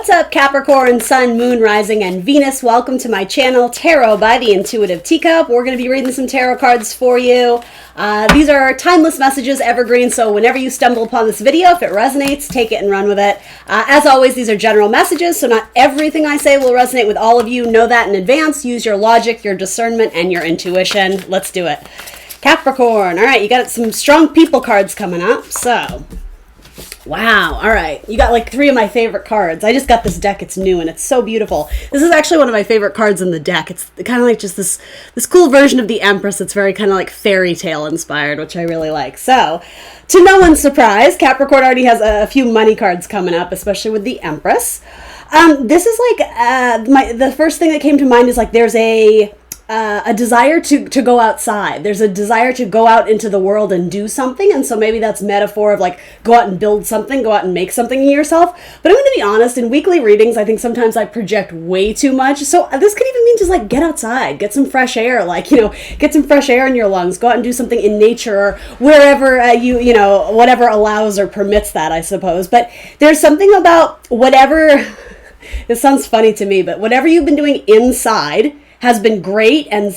What's up, Capricorn, Sun, Moon, Rising, and Venus? Welcome to my channel, Tarot by the Intuitive Teacup. We're going to be reading some tarot cards for you. These are timeless messages, evergreen, so whenever you stumble upon this video, if it resonates, take it and run with it. As always, these are general messages, so not everything I say will resonate with all of you. Know that in advance. Use your logic, your discernment, and your intuition. Let's do it. Capricorn, all right, you got some strong people cards coming up, so... Wow, all right. You got like 3 of my favorite cards. I just got this deck. It's new and it's so beautiful. This is actually one of my favorite cards in the deck. It's kind of like just this cool version of the Empress. It's very kind of like fairy tale inspired, which I really like. So, to no one's surprise, Capricorn already has a few money cards coming up, especially with the Empress. This is like, the first thing that came to mind is like there's a desire to go outside. There's a desire to go out into the world and do something. And so maybe that's metaphor of like, go out and build something, go out and make something of yourself. But I'm going to be honest, in weekly readings, I think sometimes I project way too much. So this could even mean just like, get outside, get some fresh air, like, get some fresh air in your lungs, go out and do something in nature or wherever whatever allows or permits that, I suppose. But there's something about whatever, this sounds funny to me, but whatever you've been doing inside has been great and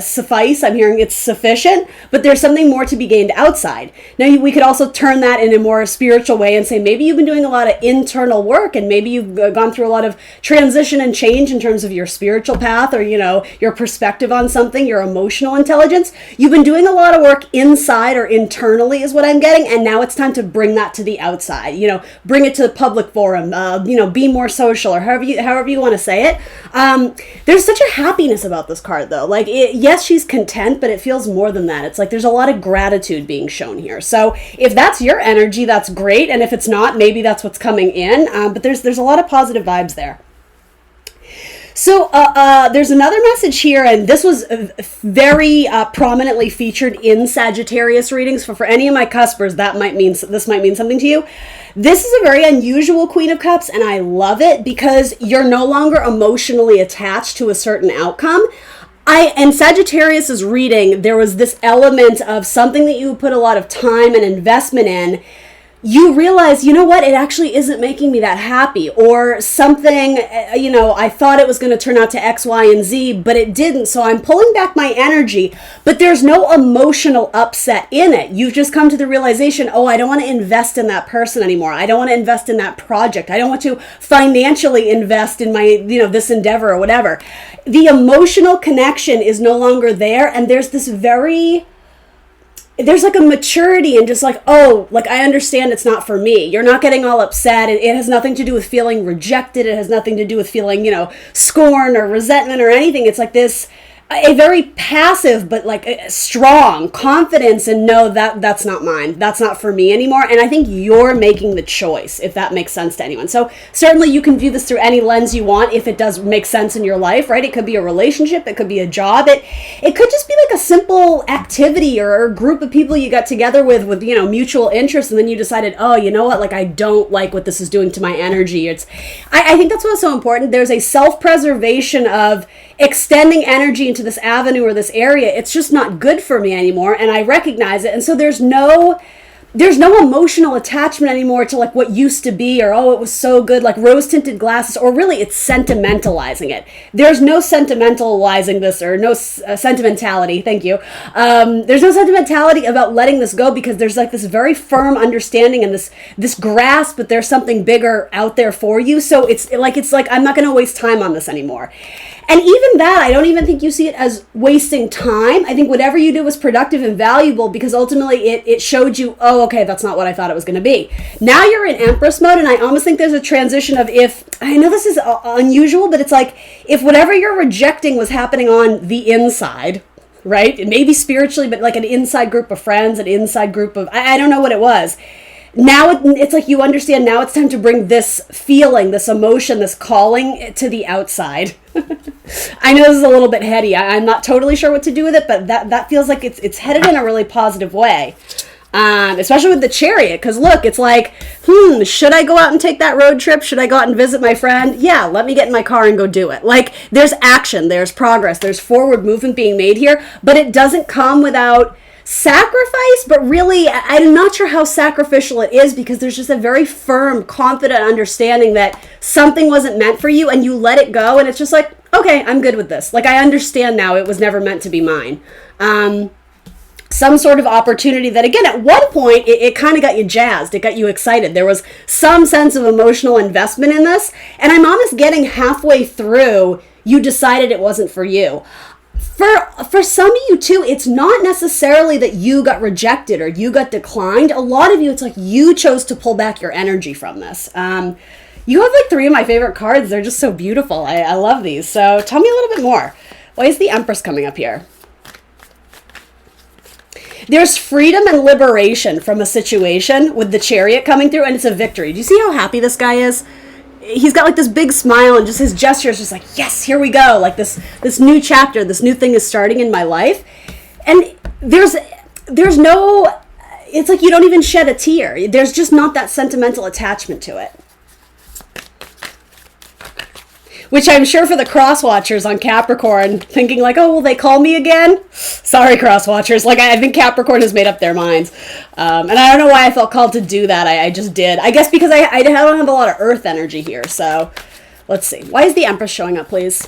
suffice. I'm hearing it's sufficient, but there's something more to be gained outside. Now, we could also turn that in a more spiritual way and say maybe you've been doing a lot of internal work and maybe you've gone through a lot of transition and change in terms of your spiritual path or, your perspective on something, your emotional intelligence. You've been doing a lot of work inside or internally is what I'm getting, and now it's time to bring that to the outside. Bring it to the public forum, be more social or however you want to say it. There's such a happiness about this card, though. Like, yes, she's content, but it feels more than that. It's like there's a lot of gratitude being shown here. So if that's your energy, that's great. And if it's not, maybe that's what's coming in. But there's a lot of positive vibes there. So there's another message here, and this was very prominently featured in Sagittarius readings. For any of my cuspers, this might mean something to you. This is a very unusual Queen of Cups, and I love it because you're no longer emotionally attached to a certain outcome. In Sagittarius's reading, there was this element of something that you put a lot of time and investment in. You realize, you know what, it actually isn't making me that happy, or something, I thought it was going to turn out to X, Y, and Z, but it didn't, so I'm pulling back my energy, but there's no emotional upset in it. You've just come to the realization, I don't want to invest in that person anymore. I don't want to invest in that project. I don't want to financially invest in my, this endeavor or whatever. The emotional connection is no longer there, and there's like a maturity and just like, I understand it's not for me. You're not getting all upset. It has nothing to do with feeling rejected. It has nothing to do with feeling, scorn or resentment or anything. It's like a very passive, but like a strong confidence and that's not mine. That's not for me anymore. And I think you're making the choice, if that makes sense to anyone. So certainly you can view this through any lens you want if it does make sense in your life, right? It could be a relationship. It could be a job. It could just be like a simple activity or a group of people you got together with mutual interest. And then you decided, like I don't like what this is doing to my energy. I think that's what's so important. There's a self-preservation of extending energy into this avenue or this area. It's just not good for me anymore, and I recognize it. And so there's no emotional attachment anymore to like what used to be, or it was so good, like rose-tinted glasses, or really it's sentimentalizing it. There's no sentimentalizing this, or no sentimentality, thank you. There's no sentimentality about letting this go, because there's like this very firm understanding and this grasp that there's something bigger out there for you. So it's like I'm not going to waste time on this anymore. And even that, I don't even think you see it as wasting time. I think whatever you do was productive and valuable, because ultimately it showed you, okay, that's not what I thought it was going to be. Now you're in Empress mode, and I almost think there's a transition of I know this is unusual, but it's like if whatever you're rejecting was happening on the inside, right? Maybe spiritually, but like an inside group of friends, an inside group of, I don't know what it was. Now it's like you understand, now it's time to bring this feeling, this emotion, this calling to the outside. I know this is a little bit heady. I'm not totally sure what to do with it, but that feels like it's headed in a really positive way. Especially with the Chariot, because look, it's like, should I go out and take that road trip? Should I go out and visit my friend? Yeah, let me get in my car and go do it. Like, there's action, there's progress, there's forward movement being made here, but it doesn't come without sacrifice, but really, I'm not sure how sacrificial it is, because there's just a very firm, confident understanding that something wasn't meant for you, and you let it go, and it's just like, okay, I'm good with this. Like, I understand now it was never meant to be mine. Some sort of opportunity that, again, at one point, it kind of got you jazzed. It got you excited. There was some sense of emotional investment in this, and I'm almost getting halfway through, you decided it wasn't for you. For some of you too, it's not necessarily that you got rejected or you got declined. A lot of you, it's like you chose to pull back your energy from this. You have like 3 of my favorite cards. They're just so beautiful. I love these. So tell me a little bit more. Why is the Empress coming up here? There's freedom and liberation from a situation with the Chariot coming through, and it's a victory. Do you see how happy this guy is? He's got like this big smile, and just his gesture is just like, yes, here we go. Like this new chapter, this new thing is starting in my life. And there's no, it's like you don't even shed a tear. There's just not that sentimental attachment to it. Which I'm sure for the cross-watchers on Capricorn, thinking like, oh, will they call me again? Sorry, cross-watchers. Like, I think Capricorn has made up their minds. And I don't know why I felt called to do that. I just did. I guess because I don't have a lot of earth energy here. So, let's see. Why is the Empress showing up, please?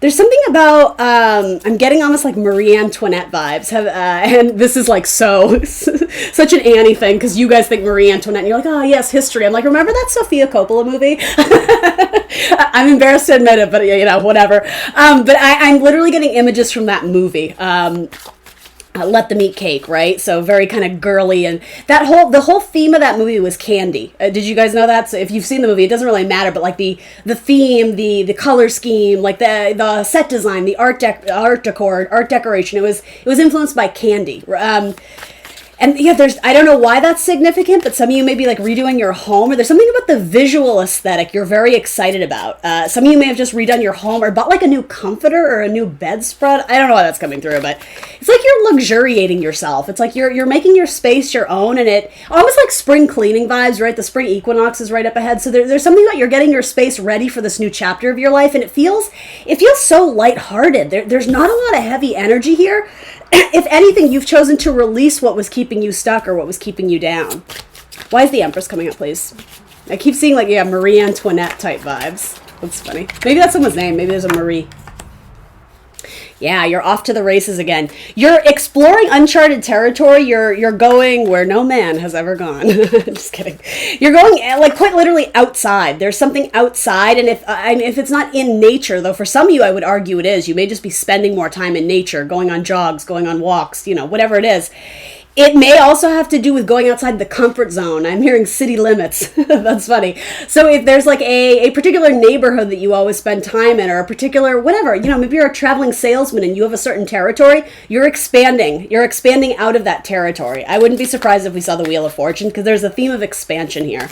There's something about, I'm getting almost like Marie Antoinette vibes. And this is like such an Annie thing, because you guys think Marie Antoinette, and you're like, oh, yes, history. I'm like, remember that Sofia Coppola movie? I'm embarrassed to admit it, but, you know, whatever. But I'm literally getting images from that movie. Let Them Eat Cake, right? So very kind of girly, and the whole theme of that movie was candy. Did you guys know that? So if you've seen the movie, it doesn't really matter, but like the theme, the color scheme, like the set design, the art decoration, it was influenced by candy. And yeah, I don't know why that's significant, but some of you may be like redoing your home, or there's something about the visual aesthetic you're very excited about. Some of you may have just redone your home or bought like a new comforter or a new bedspread. I don't know why that's coming through, but it's like you're luxuriating yourself. It's like you're making your space your own, and it almost like spring cleaning vibes, right? The spring equinox is right up ahead. So there's something about you're getting your space ready for this new chapter of your life, and it feels so lighthearted. There's not a lot of heavy energy here. If anything, you've chosen to release what was keeping you stuck or what was keeping you down. Why is the Empress coming up, please? I keep seeing like, yeah, Marie Antoinette type vibes. That's funny. Maybe that's someone's name. Maybe there's a Marie. Yeah, you're off to the races again. You're exploring uncharted territory. You're going where no man has ever gone. Just kidding. You're going like quite literally outside. There's something outside, and if it's not in nature, though, for some of you, I would argue it is. You may just be spending more time in nature, going on jogs, going on walks, you know, whatever it is. It may also have to do with going outside the comfort zone. I'm hearing city limits. That's funny. So if there's like a particular neighborhood that you always spend time in, or a particular whatever, you know, maybe you're a traveling salesman and you have a certain territory, you're expanding. You're expanding out of that territory. I wouldn't be surprised if we saw the Wheel of Fortune, because there's a theme of expansion here.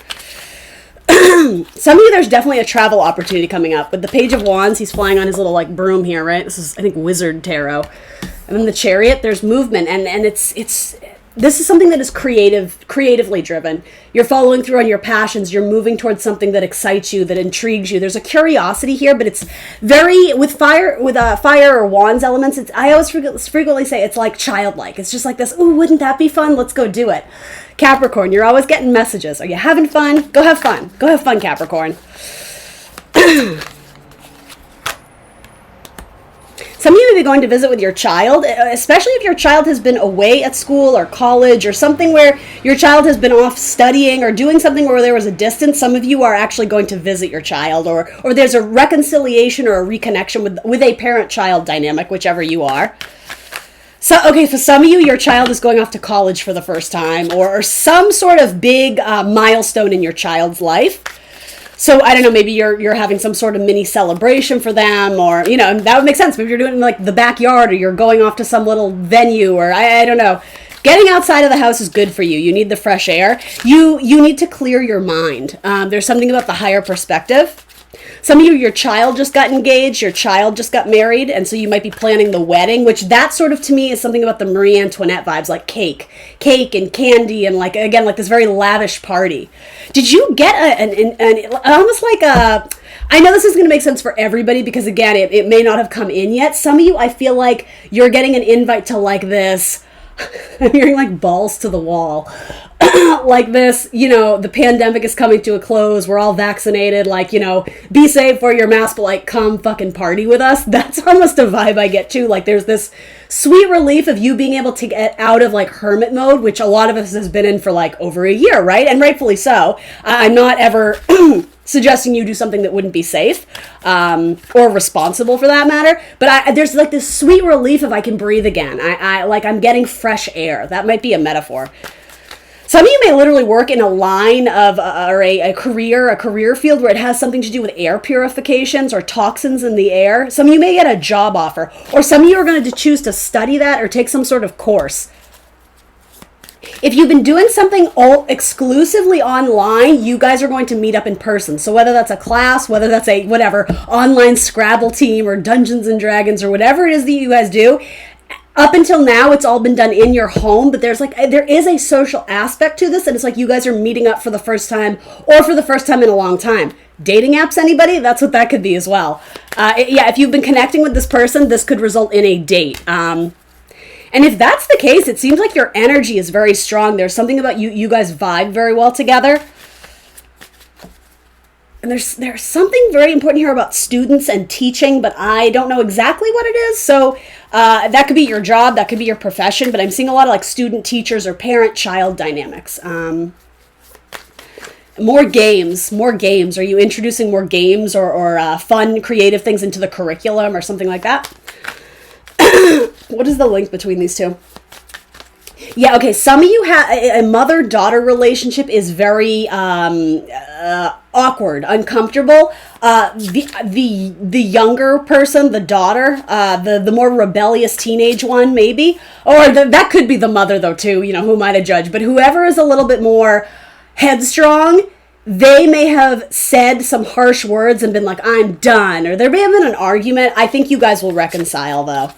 Some of you, there's definitely a travel opportunity coming up. With the Page of Wands, he's flying on his little like broom here, right? This is, I think, Wizard Tarot. And then the Chariot, there's movement, and it's this is something that is creatively driven. You're following through on your passions. You're moving towards something that excites you, that intrigues you. There's a curiosity here, but it's very with fire or wands elements. I always frequently say it's like childlike. It's just like this. Ooh, wouldn't that be fun? Let's go do it. Capricorn, you're always getting messages. Are you having fun? Go have fun. Go have fun, Capricorn. Some of you may be going to visit with your child, especially if your child has been away at school or college or something where your child has been off studying or doing something where there was a distance. Some of you are actually going to visit your child, or there's a reconciliation or a reconnection with a parent-child dynamic, whichever you are. So, okay, for some of you, your child is going off to college for the first time, or some sort of big milestone in your child's life. So, I don't know, maybe you're having some sort of mini celebration for them, or, you know, that would make sense. Maybe you're doing it in, like, the backyard, or you're going off to some little venue, or I don't know. Getting outside of the house is good for you. You need the fresh air. You need to clear your mind. There's something about the higher perspective. Some of you, your child just got engaged, your child just got married, and so you might be planning the wedding, which that sort of to me is something about the Marie Antoinette vibes, like cake and candy, and like, again, like this very lavish party. Did you get an almost like a, I know this is going to make sense for everybody because, again, it may not have come in yet. Some of you, I feel like you're getting an invite to like this, I'm hearing like balls to the wall. Like this, the pandemic is coming to a close. We're all vaccinated. Like, be safe, wear your mask, but like, come fucking party with us. That's almost a vibe I get too. Like, there's this sweet relief of you being able to get out of like hermit mode, which a lot of us has been in for like over a year, right? And rightfully so. I'm not ever suggesting you do something that wouldn't be safe or responsible for that matter. But there's like this sweet relief of I can breathe again. I'm getting fresh air. That might be a metaphor. Some of you may literally work in a line of, or a career field where it has something to do with air purifications or toxins in the air. Some of you may get a job offer, or some of you are going to choose to study that or take some sort of course. If you've been doing something all exclusively online, you guys are going to meet up in person. So whether that's a class, whether that's a whatever online Scrabble team or Dungeons and Dragons or whatever it is that you guys do, up until now, it's all been done in your home, but there is a social aspect to this, and it's like you guys are meeting up for the first time, or for the first time in a long time. Dating apps, anybody? That's what that could be as well. If you've been connecting with this person, this could result in a date. And if that's the case, it seems like your energy is very strong. There's something about you guys vibe very well together. And there's something very important here about students and teaching, but I don't know exactly what it is. So that could be your job, that could be your profession, but I'm seeing a lot of like student, teachers, or parent-child dynamics. More games. Are you introducing more games or fun, creative things into the curriculum or something like that? What is the link between these two? Yeah, okay, some of you have a mother-daughter relationship is very awkward, uncomfortable. The younger person, the daughter, the more rebellious teenage one, maybe. Or that could be the mother, though, too, who am I to judge? But whoever is a little bit more headstrong, they may have said some harsh words and been like, I'm done. Or there may have been an argument. I think you guys will reconcile, though.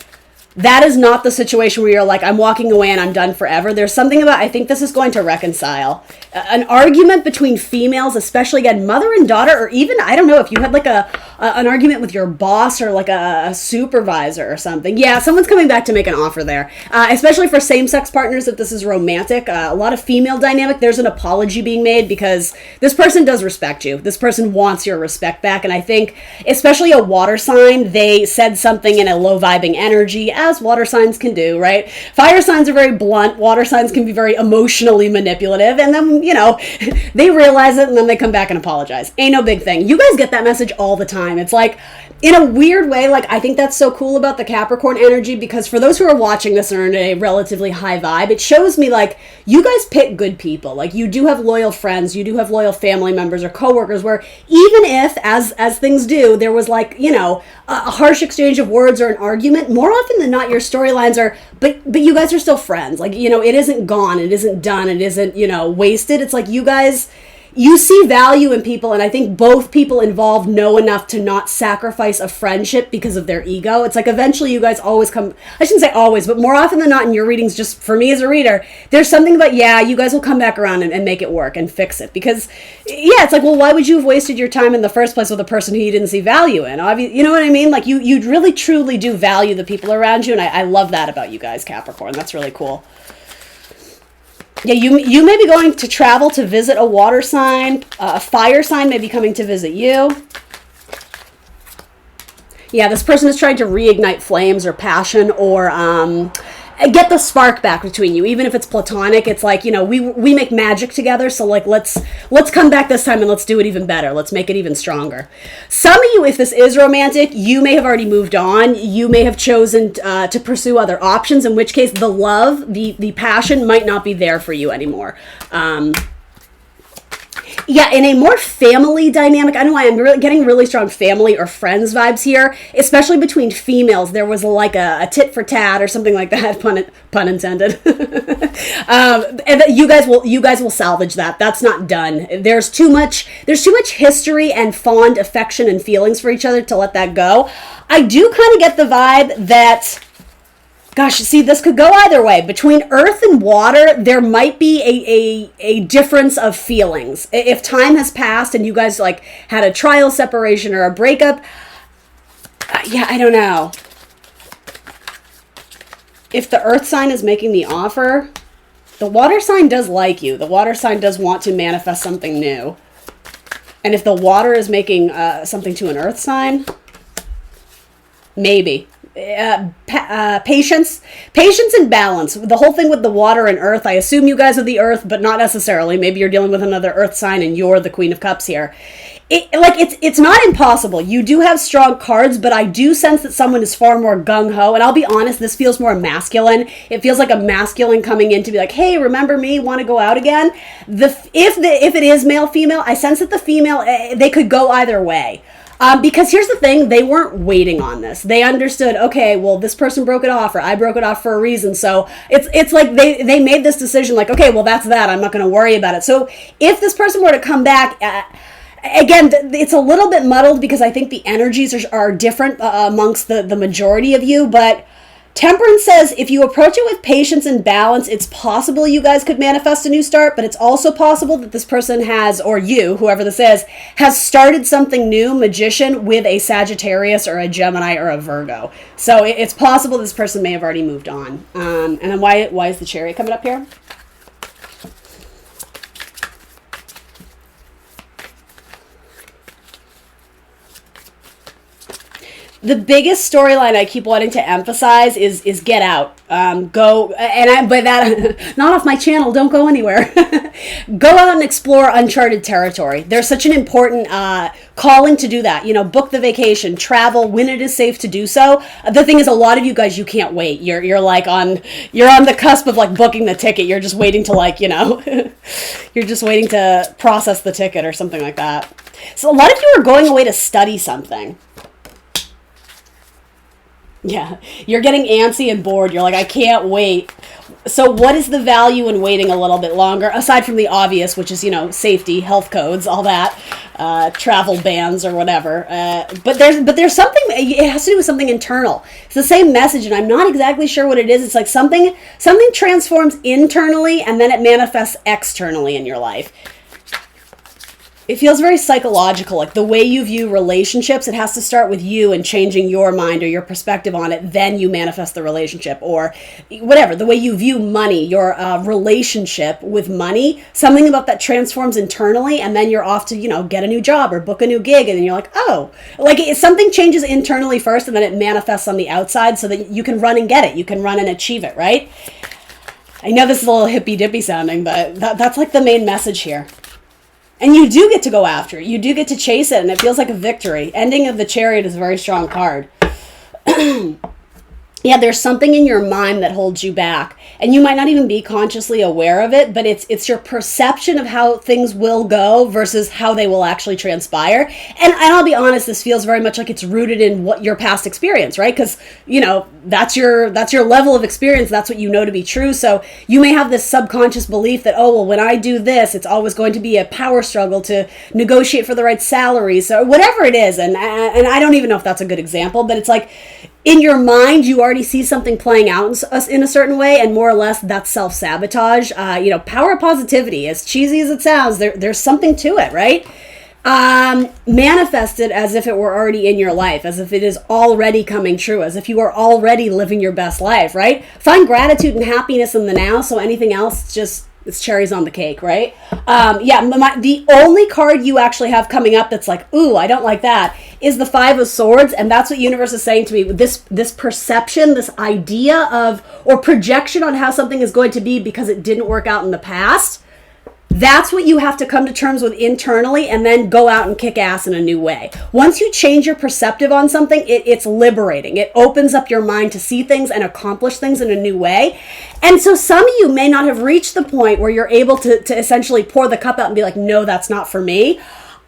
That is not the situation where you're like, I'm walking away and I'm done forever. There's something about, I think this is going to reconcile. An argument between females, especially, again, mother and daughter, or even, I don't know, if you had like an argument with your boss or like a supervisor or something. Yeah, someone's coming back to make an offer there. Especially for same-sex partners, if this is romantic. A lot of female dynamic, there's an apology being made because this person does respect you. This person wants your respect back. And I think, especially a water sign, they said something in a low-vibing energy, as water signs can do, right? Fire signs are very blunt. Water signs can be very emotionally manipulative. And then, they realize it and then they come back and apologize. Ain't no big thing. You guys get that message all the time. It's like, in a weird way, like, I think that's so cool about the Capricorn energy, because for those who are watching this and are in a relatively high vibe, it shows me, like, you guys pick good people. Like, you do have loyal friends, you do have loyal family members or coworkers where even if, as things do, there was, like, a harsh exchange of words or an argument, more often than not, your storylines are, but you guys are still friends. Like, it isn't gone, it isn't done, it isn't, wasted. It's like you guys, you see value in people, and I think both people involved know enough to not sacrifice a friendship because of their ego. It's like eventually you guys always come, I shouldn't say always, but more often than not in your readings, just for me as a reader, there's something about, you guys will come back around and make it work and fix it. Because, it's like, well, why would you have wasted your time in the first place with a person who you didn't see value in? You know what I mean? Like, you really, truly do value the people around you, and I love that about you guys, Capricorn. That's really cool. Yeah, you may be going to travel to visit a water sign. A fire sign may be coming to visit you. Yeah, this person is trying to reignite flames or passion or get the spark back between you. Even if it's platonic, it's like, we make magic together, so like let's come back this time and let's do it even better. Let's make it even stronger. Some of you, if this is romantic, you may have already moved on. You may have chosen to pursue other options, in which case the love, the passion might not be there for you anymore. Yeah, in a more family dynamic, I don't know why I'm really getting really strong family or friends vibes here, especially between females. There was like a tit for tat or something like that, pun intended. And you guys will salvage that. That's not done. There's too much history and fond affection and feelings for each other to let that go. I do kind of get the vibe that, gosh, see, this could go either way. Between earth and water, there might be a difference of feelings. If time has passed and you guys like had a trial separation or a breakup, yeah, I don't know. If the earth sign is making the offer, the water sign does like you. The water sign does want to manifest something new. And if the water is making something to an earth sign, maybe. Patience and balance. The whole thing with the water and earth, I assume you guys are the earth, but not necessarily. Maybe you're dealing with another earth sign and you're the Queen of Cups here. It's not impossible. You do have strong cards, but I do sense that someone is far more gung-ho. And I'll be honest, this feels more masculine. It feels like a masculine coming in to be like, hey, remember me? Want to go out again? If it is male-female, I sense that the female, they could go either way. Because here's the thing, they weren't waiting on this. They understood, okay, well, this person broke it off, or I broke it off for a reason. So it's like they made this decision like, okay, well, that's that. I'm not going to worry about it. So if this person were to come back, again, it's a little bit muddled because I think the energies are different amongst the majority of you. But Temperance says if you approach it with patience and balance, it's possible you guys could manifest a new start, but it's also possible that this person has, or you, whoever this is, has started something new, Magician, with a Sagittarius or a Gemini or a Virgo. So it's possible this person may have already moved on. And then why is the Chariot coming up here? The biggest storyline I keep wanting to emphasize is get out. Go, and by that, not off my channel, don't go anywhere. Go out and explore uncharted territory. There's such an important calling to do that. You know, book the vacation, travel when it is safe to do so. The thing is, a lot of you guys, you can't wait. You're on the cusp of like booking the ticket. You're just waiting to you're just waiting to process the ticket or something like that. So a lot of you are going away to study something. Yeah, you're getting antsy and bored. You're like, I can't wait. So what is the value in waiting a little bit longer, aside from the obvious, which is, safety, health codes, all that, travel bans or whatever. But there's something, it has to do with something internal. It's the same message, and I'm not exactly sure what it is. It's like something transforms internally, and then it manifests externally in your life. It feels very psychological, like the way you view relationships, it has to start with you and changing your mind or your perspective on it, then you manifest the relationship, or whatever, the way you view money, your relationship with money, something about that transforms internally, and then you're off to, get a new job or book a new gig, and then you're like, oh, something changes internally first, and then it manifests on the outside so that you can run and get it, you can run and achieve it, right? I know this is a little hippy-dippy sounding, but that's like the main message here. And you do get to go after it. You do get to chase it, and it feels like a victory. Ending of the Chariot is a very strong card. Yeah, there's something in your mind that holds you back. And you might not even be consciously aware of it, but it's your perception of how things will go versus how they will actually transpire. And I'll be honest, this feels very much like it's rooted in what your past experience, right? Because, that's your level of experience. That's what you know to be true. So you may have this subconscious belief that, oh, well, when I do this, it's always going to be a power struggle to negotiate for the right salary. So whatever it is, and I don't even know if that's a good example, but it's like, in your mind, you already see something playing out in a certain way, and more or less that's self-sabotage. Power of positivity, as cheesy as it sounds, there's something to it, right? Manifest it as if it were already in your life, as if it is already coming true, as if you are already living your best life, right? Find gratitude and happiness in the now, so anything else it's cherries on the cake, right? The only card you actually have coming up that's like, ooh, I don't like that, is the Five of Swords, and that's what universe is saying to me. This perception, this idea of, or projection on how something is going to be because it didn't work out in the past, That's what you have to come to terms with internally and then go out and kick ass in a new way. Once you change your perspective on something, it's liberating. It opens up your mind to see things and accomplish things in a new way. And so some of you may not have reached the point where you're able to essentially pour the cup out and be like, no, that's not for me.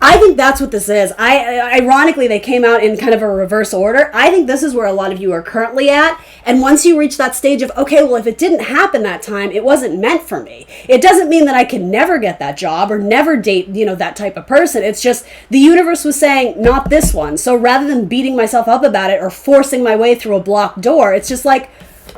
I think that's what this is. Ironically, they came out in kind of a reverse order. I think this is where a lot of you are currently at. And once you reach that stage of, okay, well, if it didn't happen that time, it wasn't meant for me. It doesn't mean that I can never get that job or never date, that type of person. It's just the universe was saying, not this one. So rather than beating myself up about it or forcing my way through a blocked door, it's just like,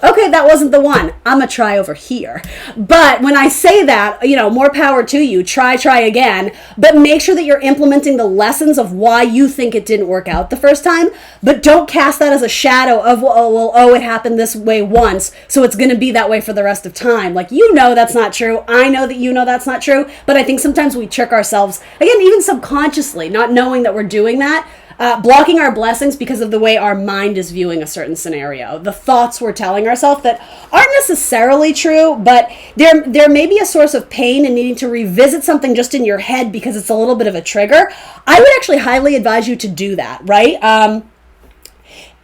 okay, that wasn't the one. I'm going to try over here. But when I say that, more power to you. Try again. But make sure that you're implementing the lessons of why you think it didn't work out the first time. But don't cast that as a shadow of, it happened this way once, so it's going to be that way for the rest of time. Like, that's not true. I know that that's not true. But I think sometimes we trick ourselves, again, even subconsciously, not knowing that we're doing that. Blocking our blessings because of the way our mind is viewing a certain scenario. The thoughts we're telling ourselves that aren't necessarily true, but there may be a source of pain in needing to revisit something just in your head because it's a little bit of a trigger. I would actually highly advise you to do that, right?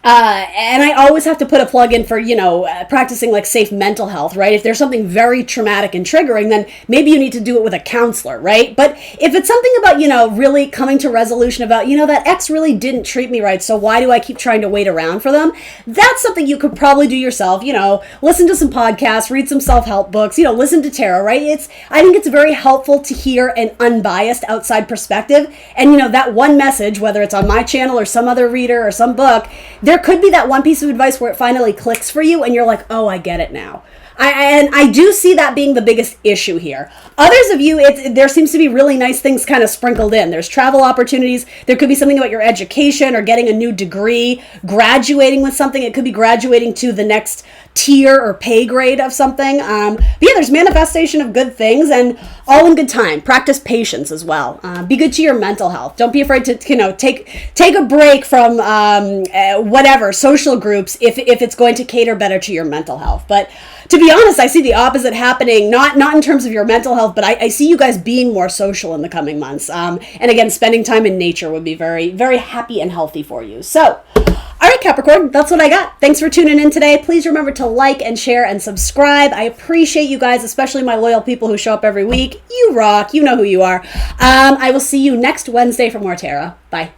And I always have to put a plug in for, practicing like safe mental health, right? If there's something very traumatic and triggering, then maybe you need to do it with a counselor, right? But if it's something about, really coming to resolution about, that ex really didn't treat me right, so why do I keep trying to wait around for them? That's something you could probably do yourself, listen to some podcasts, read some self-help books, listen to tarot, right? I think it's very helpful to hear an unbiased outside perspective. And, that one message, whether it's on my channel or some other reader or some book, there could be that one piece of advice where it finally clicks for you and you're like, oh, I get it now. I do see that being the biggest issue here. Others of you, there seems to be really nice things kind of sprinkled in. There's travel opportunities. There could be something about your education or getting a new degree, graduating with something. It could be graduating to the next tier or pay grade of something. But yeah, there's manifestation of good things and all in good time. Practice patience as well. Be good to your mental health. Don't be afraid to, take a break from whatever social groups if it's going to cater better to your mental health. But to be honest, I see the opposite happening, not in terms of your mental health, but I see you guys being more social in the coming months. And again, spending time in nature would be very, very happy and healthy for you. So, all right, Capricorn, that's what I got. Thanks for tuning in today. Please remember to like and share and subscribe. I appreciate you guys, especially my loyal people who show up every week. You rock. You know who you are. I will see you next Wednesday for more tarot. Bye.